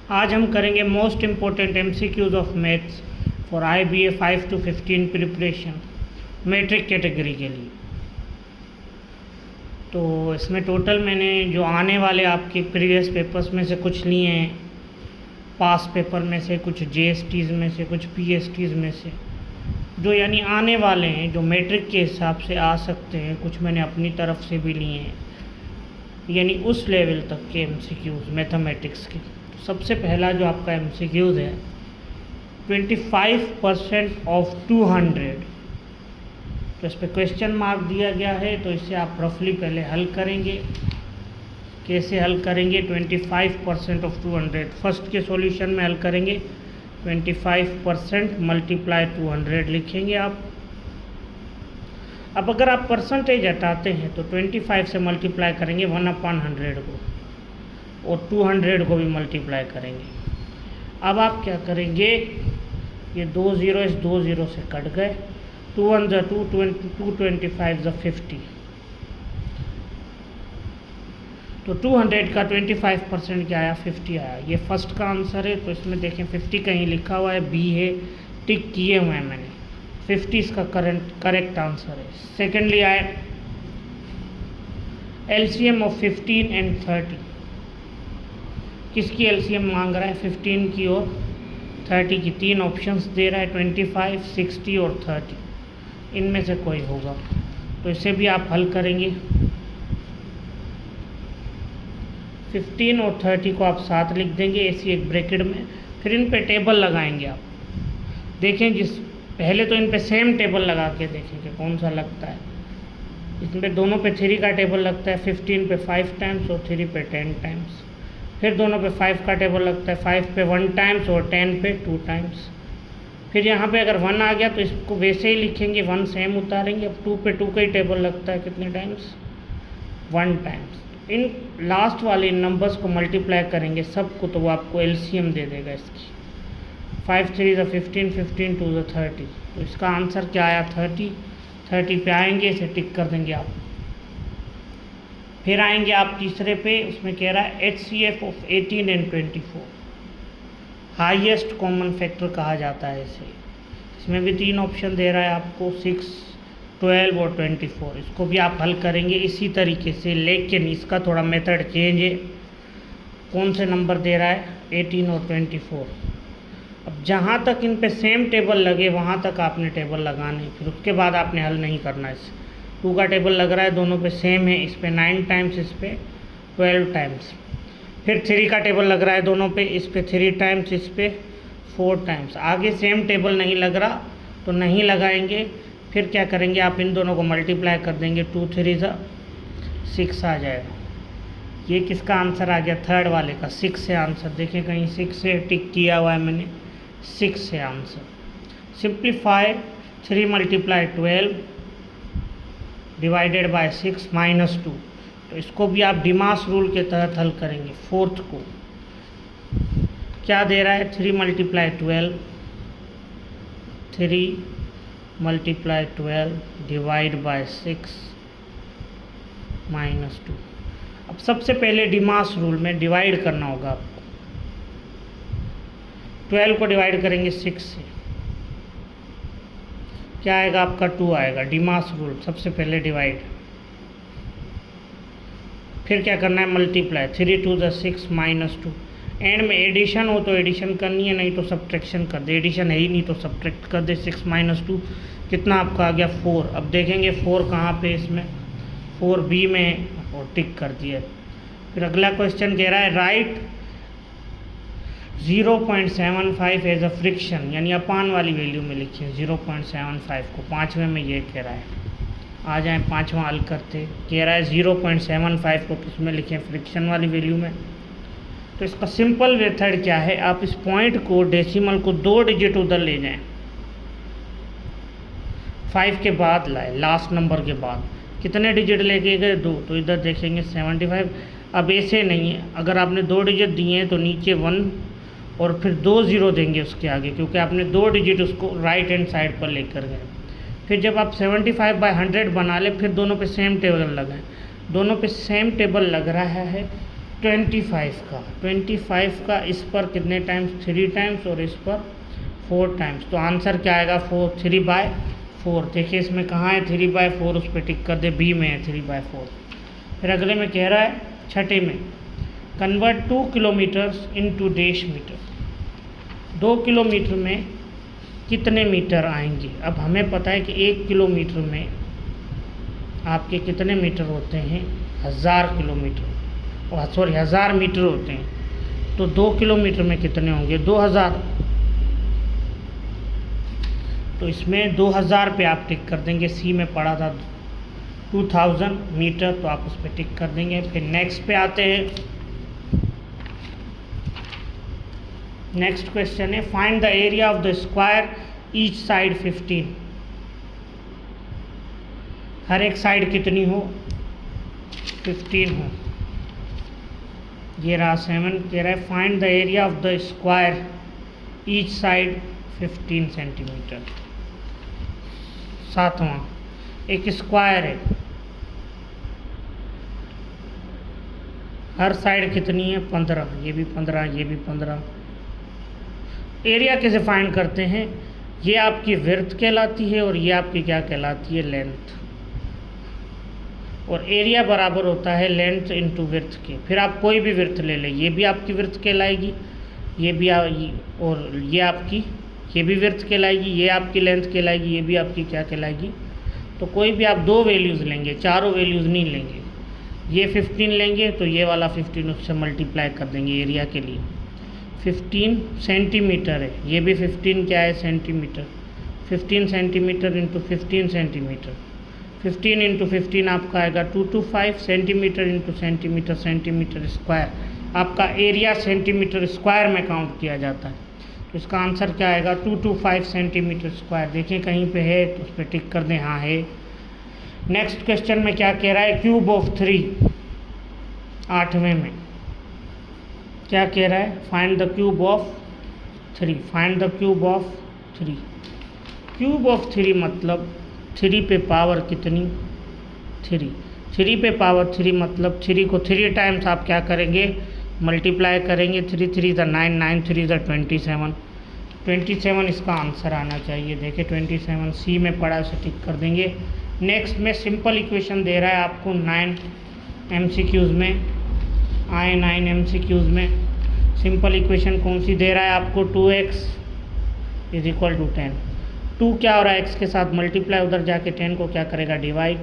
आज हम करेंगे most important MCQs of maths for IBA 5 to 15 preparation matric category के लिए। तो इसमें टोटल मैंने जो आने वाले आपके प्रीवियस पेपर्स में से कुछ लिए हैं, पास पेपर में से कुछ, JSTs में से कुछ, PSTs में से, जो यानी आने वाले हैं, जो मैट्रिक के हिसाब से आ सकते हैं, कुछ मैंने अपनी तरफ से भी लिए हैं, यानी उस लेवल तक के MCQs मैथमेटिक्स के। सबसे पहला जो आपका MCQs है 25% ऑफ 200, तो इस पर क्वेश्चन मार्क दिया गया है, तो इसे आप रफली पहले हल करेंगे। कैसे हल करेंगे? 25% ऑफ 200 फर्स्ट के सॉल्यूशन में हल करेंगे। 25% मल्टीप्लाई 200 लिखेंगे आप। अब अगर आप परसेंटेज हटाते हैं तो 25 से मल्टीप्लाई करेंगे 1/100 को, और 200 को भी मल्टीप्लाई करेंगे। अब आप क्या करेंगे, ये 2 0 इस 2 0 से कट गए, 2 1 ज़ा 2, 225 ज़ा 50, तो 200 का 25% क्या आया? 50 आया। ये फर्स्ट का आंसर है, तो इसमें देखें 50 कहीं लिखा हुआ है, बी है, टिक किए हुए हैं मैंने, 50 इसका करेक्ट आंसर है। सेकेंडली आए LCM ऑफ 15 एंड 30, किसकी LCM मांग रहा है? 15 की और 30 की। 3 ऑप्शंस दे रहा है, 25, 60 और 30, इनमें से कोई होगा, तो इसे भी आप हल करेंगे। 15 और 30 को आप साथ लिख देंगे ऐसी एक ब्रैकेट में, फिर इन पे टेबल लगाएंगे आप। देखें, जिस पहले तो इन पे सेम टेबल लगा के देखेंगे कौन सा लगता है। इसमें दोनों पे 3 का टेबल लगता है, 15 पे 5 टाइम्स और 3 पे 10 टाइम्स। फिर दोनों पे 5 का टेबल लगता है, 5 पे 1 टाइम्स और 10 पे 2 टाइम्स। फिर यहाँ पे अगर 1 आ गया तो इसको वैसे ही लिखेंगे, 1 सेम उतारेंगे। अब 2 पे 2 का ही टेबल लगता है, कितने टाइम्स? 1 टाइम्स। इन लास्ट वाले नंबर्स को मल्टीप्लाई करेंगे सबको, तो वो आपको LCM दे देगा इसकी। 5 3 ज़ा 15, 15 2 ज़ा 30, तो इसका आंसर क्या आया? 30। 30 पे आएंगे, इसे टिक कर देंगे आप। फिर आएंगे आप तीसरे पे, उसमें कह रहा है HCF of 18 and 24, highest common factor कहा जाता है इसे। इसमें भी 3 ऑप्शन दे रहा है आपको, 6, 12 और 24। इसको भी आप हल करेंगे इसी तरीके से, लेकिन इसका थोड़ा मेथड चेंज है। कौन से नंबर दे रहा है? 18 और 24। अब जहाँ तक इन पे सेम टेबल लगे वहाँ तक आपने टेबल लगाने, फिर उसके बाद आपने हल नहीं करना। इस 2 का टेबल लग रहा है, दोनों पे सेम है, इस पे 9 टाइम्स, इस पे 12 टाइम्स। फिर 3 का टेबल लग रहा है दोनों पे, इस पे 3 टाइम्स, इस पे 4 टाइम्स। आगे सेम टेबल नहीं लग रहा तो नहीं लगाएंगे। फिर क्या करेंगे, आप इन दोनों को मल्टीप्लाई कर देंगे, 2 3 ज़ा 6 आ जाएगा। ये किसका आंसर आ गया? थर्ड वाले का। 6 से आंसर देखें, कहीं 6 से टिक किया हुआ है मैंने, 6 से answer. Simplify 3 multiply 12 divided by 6 minus 2, तो इसको भी आप डिमास रूल के तहत हल करेंगे। फोर्थ को क्या दे रहा है? 3 multiply 12, 3 multiply 12 divide by 6 minus 2। अब सबसे पहले डिमास रूल में डिवाइड करना होगा आपको। 12 को डिवाइड करेंगे 6 से, क्या आएगा आपका? 2 आएगा। डिमास रूल, सबसे पहले डिवाइड, फिर क्या करना है? मल्टीप्लाई, 3 2 ज़ा 6 माइनस 2। एंड में एडिशन हो तो एडिशन करनी है, नहीं तो सब्ट्रैक्शन कर दे। एडिशन है ही नहीं तो सब्ट्रैक्ट कर दे। 6 माइनस 2 कितना आपका आ गया? 4। अब देखेंगे 4 कहाँ पे? इसमें 4B में, और टिक कर दिया। फिर अगला क्वेश्चन कह रहा है राइट 0.75 एज अ फ्रिक्शन, यानी अपान वाली वैल्यू में लिखिए 0.75 को। 5वें में ये कह रहा है। आ जाए 5वां हल करते। कह रहा है 0.75 को किस में लिखें? फ्रिक्शन वाली वैल्यू में। तो इसका सिंपल मेथड क्या है, आप इस पॉइंट को, डेसिमल को 2 डिजिट उधर ले जाएं, 5 के बाद लाए, लास्ट नंबर के बाद। कितने डिजिट लेके गए? 2, तो इधर देखेंगे 75। अब ऐसे नहीं है, अगर आपने 2 डिजिट दिए हैं तो नीचे 1 और फिर 2 0 देंगे उसके आगे, क्योंकि आपने 2 डिजिट उसको राइट हैंड साइड पर लेकर गए। फिर जब आप 75/100 बना ले, फिर दोनों पे सेम टेबल लगाएं। दोनों पे सेम टेबल लग रहा है 25 का, 25 का इस पर कितने टाइम्स, 3 टाइम्स, और इस पर 4 टाइम्स। तो आंसर क्या आएगा, 3/4। देखिए इसमें कहाँ है 3/4, उस पर टिक कर दे, बी में है 3/4। फिर अगले में कह रहा है छठे में, convert 2 kilometres into dash metre. 2 kilometre में कितने मीटर आएंगे। अब हमें पता है कि 1 किलोमीटर में आपके कितने मीटर होते हैं, 1000 किलोमीटर, और सॉरी 1000 मीटर होते हैं। तो 2 किलोमीटर में कितने होंगे, 2000। तो इसमें 2000 पे आप टिक कर देंगे। सी में पढ़ा था 2000 मीटर, तो आप उस पर टिक कर देंगे। फिर नेक्स्ट पे आते हैं। नेक्स्ट क्वेश्चन है, find the area of the square each side 15। हर एक साइड कितनी हो, 15 हो। ये रहा 7, कह रहा है find the area of the square each side 15 centimetre. 7वां, एक स्क्वायर है, हर साइड कितनी है, 15। ये भी 15, ये भी 15। एरिया कैसे फाइंड करते हैं, ये आपकी विड्थ कहलाती है और ये आपकी क्या कहलाती है, लेंथ। और एरिया बराबर होता है लेंथ इंटू विड्थ के। फिर आप कोई भी विड्थ ले लें, ये भी आपकी विड्थ कहलाएगी, ये भी और ये आपकी, ये भी विड्थ कहलाएगी, ये आपकी लेंथ कहलाएगी, ये भी आपकी क्या कहलाएगी। तो कोई भी आप 2 वैल्यूज़ लेंगे, चारों वैल्यूज़ नहीं लेंगे। ये 15 लेंगे तो ये वाला 15 उससे मल्टीप्लाई कर देंगे एरिया के लिए। 15 सेंटीमीटर है, ये भी 15 क्या है, centimetre. 15 centimetre into 15 centimetre, 15 into 15 आपका आएगा 225 centimetre into centimetre, centimetre square. आपका एरिया सेंटीमीटर स्क्वायर में काउंट किया जाता है। तो इसका आंसर क्या आएगा, 225 सेंटीमीटर स्क्वायर। देखिए कहीं पे है तो उस पर टिक कर दें, हाँ है। नेक्स्ट क्वेश्चन में क्या कह रहा है, क्यूब ऑफ 3। 8वें में क्या कह रहा है, find the cube of 3। Find the cube of 3। Cube of 3 मतलब 3 पे पावर कितनी, 3। 3 पे पावर 3 मतलब 3 को 3 टाइम्स आप क्या करेंगे, मल्टीप्लाई करेंगे। 3 3 ज़ा 9, 9 3 ज़ा 27। 27 इसका आंसर आना चाहिए। देखिए 27 सी में पड़ा, उसे टिक कर देंगे। नेक्स्ट में सिंपल इक्वेशन दे रहा है आपको 9 MCQs में, आए 9 MCQs में। सिंपल इक्वेशन कौन सी दे रहा है आपको, 2x = 10। 2 क्या हो रहा है, x के साथ मल्टीप्लाई, उधर जाके 10 को क्या करेगा, डिवाइड।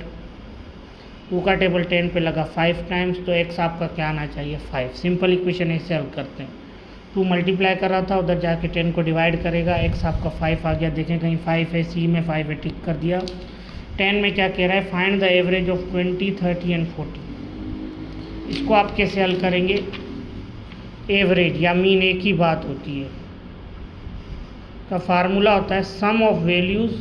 2 का टेबल 10 पे लगा 5 टाइम्स, तो x आपका क्या आना चाहिए, 5। सिंपल इक्वेशन ऐसे हल करते हैं। 2 मल्टीप्लाई कर रहा था, उधर जाके 10 को डिवाइड करेगा, x आपका 5 आ गया। देखें कहीं 5 है, सी में 5 है, टिक कर दिया। 10 में क्या कह रहा है, find the average of 20, 30 and 40। इसको आप कैसे हल करेंगे, एवरेज या मीन एक ही बात होती है, का फार्मूला होता है sum of values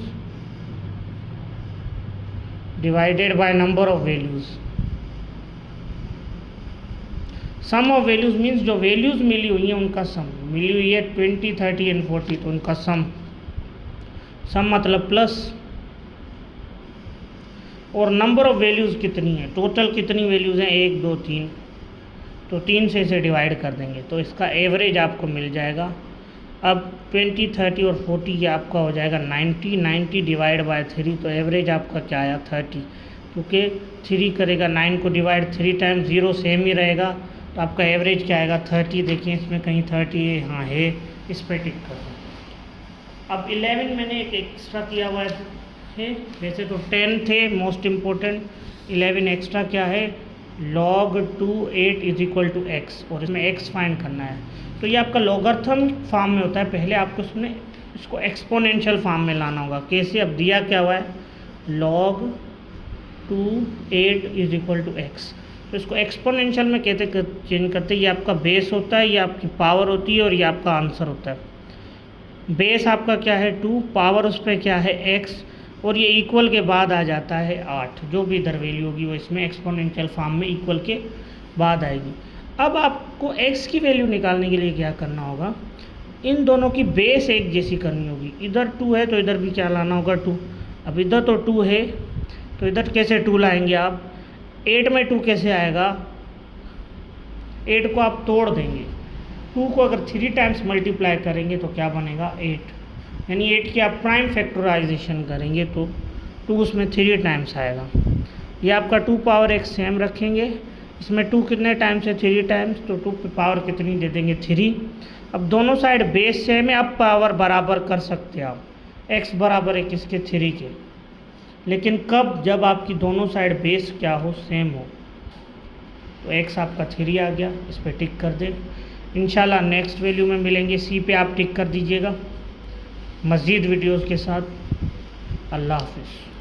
divided by number of values. Sum of values means जो वैल्यूज़ मिली हुई हैं उनका सम। मिली हुई है 20, 30 एंड 40, तो उनका सम मतलब प्लस। और नंबर ऑफ वैल्यूज़ कितनी है, टोटल कितनी वैल्यूज़ हैं, 1 2 3, तो 3 से इसे डिवाइड कर देंगे तो इसका एवरेज आपको मिल जाएगा। अब 20, 30 और 40 ये आपका हो जाएगा 90। 90 डिवाइड बाय 3, तो एवरेज आपका क्या आया, 30। क्योंकि 3 करेगा 9 को डिवाइड 3 टाइम्स, 0 सेम ही रहेगा, तो आपका एवरेज क्या आएगा, 30। देखिए इसमें कहीं 30 है, हाँ है, इस पर टिक कर दें। अब 11 मैंने एक एक्स्ट्रा किया हुआ है, वैसे तो 10 थे मोस्ट इम्पोर्टेंट, 11 एक्स्ट्रा क्या है, log 2/8 = x, और इसमें x फाइंड करना है। तो ये आपका लॉगरिथम फॉर्म में होता है, पहले आपको इसको एक्सपोनेंशियल फॉर्म में लाना होगा। कैसे, अब दिया क्या हुआ है, log 2/8 = x, तो इसको एक्सपोनेंशियल में कहते चेंज करते, ये आपका बेस होता है, ये आपकी पावर होती है और ये आपका आंसर होता है। बेस आपका क्या है 2, पावर उस पर क्या है x, और ये इक्वल के बाद आ जाता है 8। जो भी इधर वैल्यू होगी वो इसमें एक्सपोनेंशियल फॉर्म में इक्वल के बाद आएगी। अब आपको x की वैल्यू निकालने के लिए क्या करना होगा, इन दोनों की बेस एक जैसी करनी होगी। इधर 2 है तो इधर भी क्या लाना होगा, 2। अब इधर तो 2 है तो इधर कैसे 2 लाएंगे आप, 8 में 2 कैसे आएगा, 8 को आप तोड़ देंगे, 2 को अगर 3 टाइम्स मल्टीप्लाई करेंगे तो क्या बनेगा 8, यानी 8 की आप प्राइम फैक्टराइजेशन करेंगे तो 2 उसमें 3 टाइम्स आएगा। ये आपका 2 पावर x सेम रखेंगे, इसमें 2 कितने टाइम्स है 3 टाइम्स, तो 2 की पावर कितनी दे देंगे 3। अब दोनों साइड बेस सेम है, अब पावर बराबर कर सकते हैं आप, x बराबर है किसके 3 के, लेकिन कब, जब आपकी दोनों साइड बेस क्या हो सेम हो। तो x आपका 3 आ गया, इस पर टिक कर दें। इंशाल्लाह नेक्स्ट वैल्यू में मिलेंगे, सी पे आप टिक कर दीजिएगा मज़ीद वीडियोज़ के साथ। अल्लाह हाफिज़।